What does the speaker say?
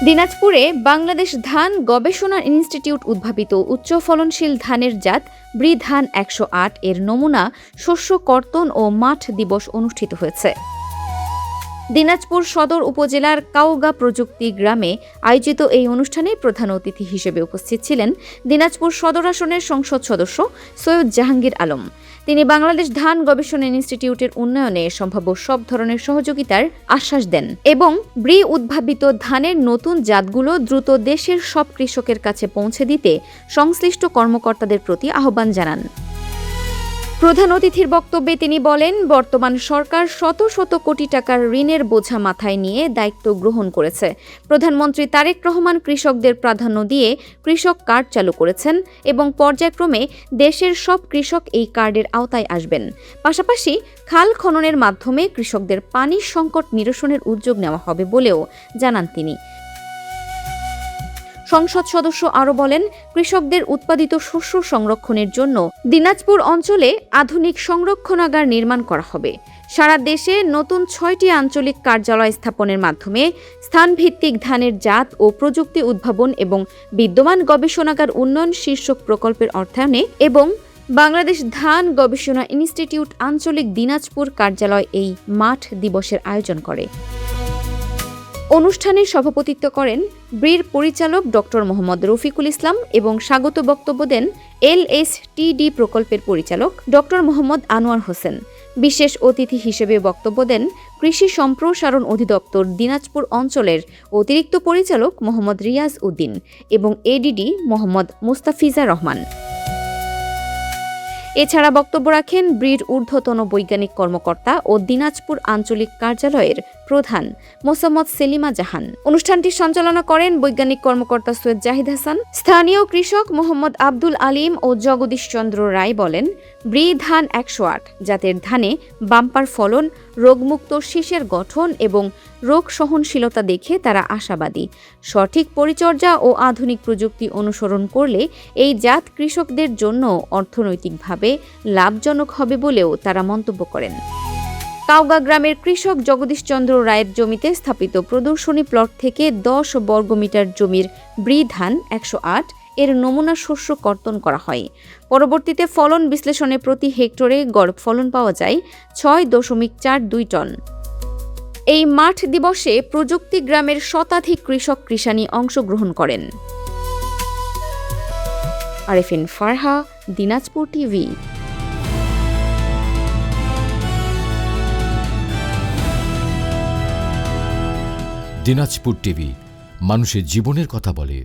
দিনাজপুরে বাংলাদেশ ধান গবেষণা ইনস্টিটিউট উদ্ভাবিত উচ্চ ফলনশীল ধানের জাত ব্রি ধান ১০৮ এর নমুনা শস্য কর্তন ও মাঠ দিবস অনুষ্ঠিত হয়েছে। দিনাজপুর সদর উপজেলার কাউগা প্রযুক্তি গ্রামে আয়োজিত এই অনুষ্ঠানে প্রধান অতিথি হিসেবে উপস্থিত ছিলেন দিনাজপুর সদর আসনের সংসদ সদস্য সৈয়দ জাহাঙ্গীর আলম। তিনি বাংলাদেশ ধান গবেষণা ইনস্টিটিউটের উন্নয়নে সম্ভাব্য সব ধরনের সহযোগিতার আশ্বাস দেন এবং ব্রি উদ্ভাবিত ধানের নতুন জাতগুলো দ্রুত দেশের সব কৃষকের কাছে পৌঁছে দিতে সংশ্লিষ্ট কর্মকর্তাদের প্রতি আহ্বান জানান। প্রধান অতিথির বক্তব্যে তিনি বলেন, বর্তমান সরকার শত শত কোটি টাকার ঋণের বোঝা মাথায় নিয়ে দায়িত্ব গ্রহণ করেছে। প্রধানমন্ত্রী তারেক রহমান কৃষকদের প্রাধান্য দিয়ে কৃষক কার্ড চালু করেছেন এবং পর্যায়ক্রমে দেশের সব কৃষক এই কার্ডের আওতায় আসবেন। পাশাপাশি খাল খননের মাধ্যমে কৃষকদের পানির সংকট নিরসনের উদ্যোগ নেওয়া হবে বলেও জানান তিনি। সংসদ সদস্য আরও বলেন, কৃষকদের উৎপাদিত শস্য সংরক্ষণের জন্য দিনাজপুর অঞ্চলে আধুনিক সংরক্ষণাগার নির্মাণ করা হবে। সারা দেশে নতুন ৬টি আঞ্চলিক কার্যালয় স্থাপনের মাধ্যমে স্থানভিত্তিক ধানের জাত ও প্রযুক্তি উদ্ভাবন এবং বিদ্যমান গবেষণাগার উন্নয়ন শীর্ষক প্রকল্পের অর্থায়নে এবং বাংলাদেশ ধান গবেষণা ইনস্টিটিউট আঞ্চলিক দিনাজপুর কার্যালয় এই মাঠ দিবসের আয়োজন করে। অনুষ্ঠানে সভাপতিত্ব করেন ব্রির পরিচালক ডক্টর মোহাম্মদ রফিকুল ইসলাম এবং স্বাগত বক্তব্য দেন LSTD প্রকল্পের পরিচালক ডক্টর মোহাম্মদ আনোয়ার হোসেন। বিশেষ অতিথি হিসেবে বক্তব্য দেন কৃষি সম্প্রসারণ অধিদপ্তর দিনাজপুর অঞ্চলের অতিরিক্ত পরিচালক মোহাম্মদ রিয়াজ উদ্দিন এবং ADD মোহাম্মদ মুস্তাফিজা রহমান। এছাড়া বক্তব্য রাখেন ব্রির ঊর্ধ্বতন বৈজ্ঞানিক কর্মকর্তা ও দিনাজপুর আঞ্চলিক কার্যালয়ের প্রধান মোসাম্মদ সেলিমা জাহান। অনুষ্ঠানটি সঞ্চালনা করেন বৈজ্ঞানিক কর্মকর্তা সৈয়দ জাহিদ হাসান। স্থানীয় কৃষক মোহাম্মদ আব্দুল আলিম ও জগদীশ চন্দ্র রায় বলেন, ব্রি ধান ১০৮ জাতের ধানে বাম্পার ফলন, রোগমুক্ত শীষের গঠন এবং রোগ সহনশীলতা দেখে তারা আশাবাদী। সঠিক পরিচর্যা ও আধুনিক প্রযুক্তি অনুসরণ করলে এই জাত কৃষকদের জন্য অর্থনৈতিকভাবে লাভজনক হবে বলেও তারা মন্তব্য করেন। কাউগা গ্রামের কৃষক জগদীশ চন্দ্র রায়ের জমিতে স্থাপিত প্রদর্শনী প্লট থেকে ১০ বর্গমিটার জমির ব্রি ধান ১০৮ এর নমুনা শস্য কর্তন করা হয়। পরবর্তীতে ফলন বিশ্লেষণে প্রতি হেক্টরে গড় ফলন পাওয়া যায় ৬.৪২ টন। এই মাঠ দিবসে প্রযুক্তি গ্রামের শতাধিক কৃষক কৃষানী অংশগ্রহণ করেন। আরেফিন ফারহা, দিনাজপুর টিভি। দিনাজপুর টিভি মানুষের জীবনের কথা বলে।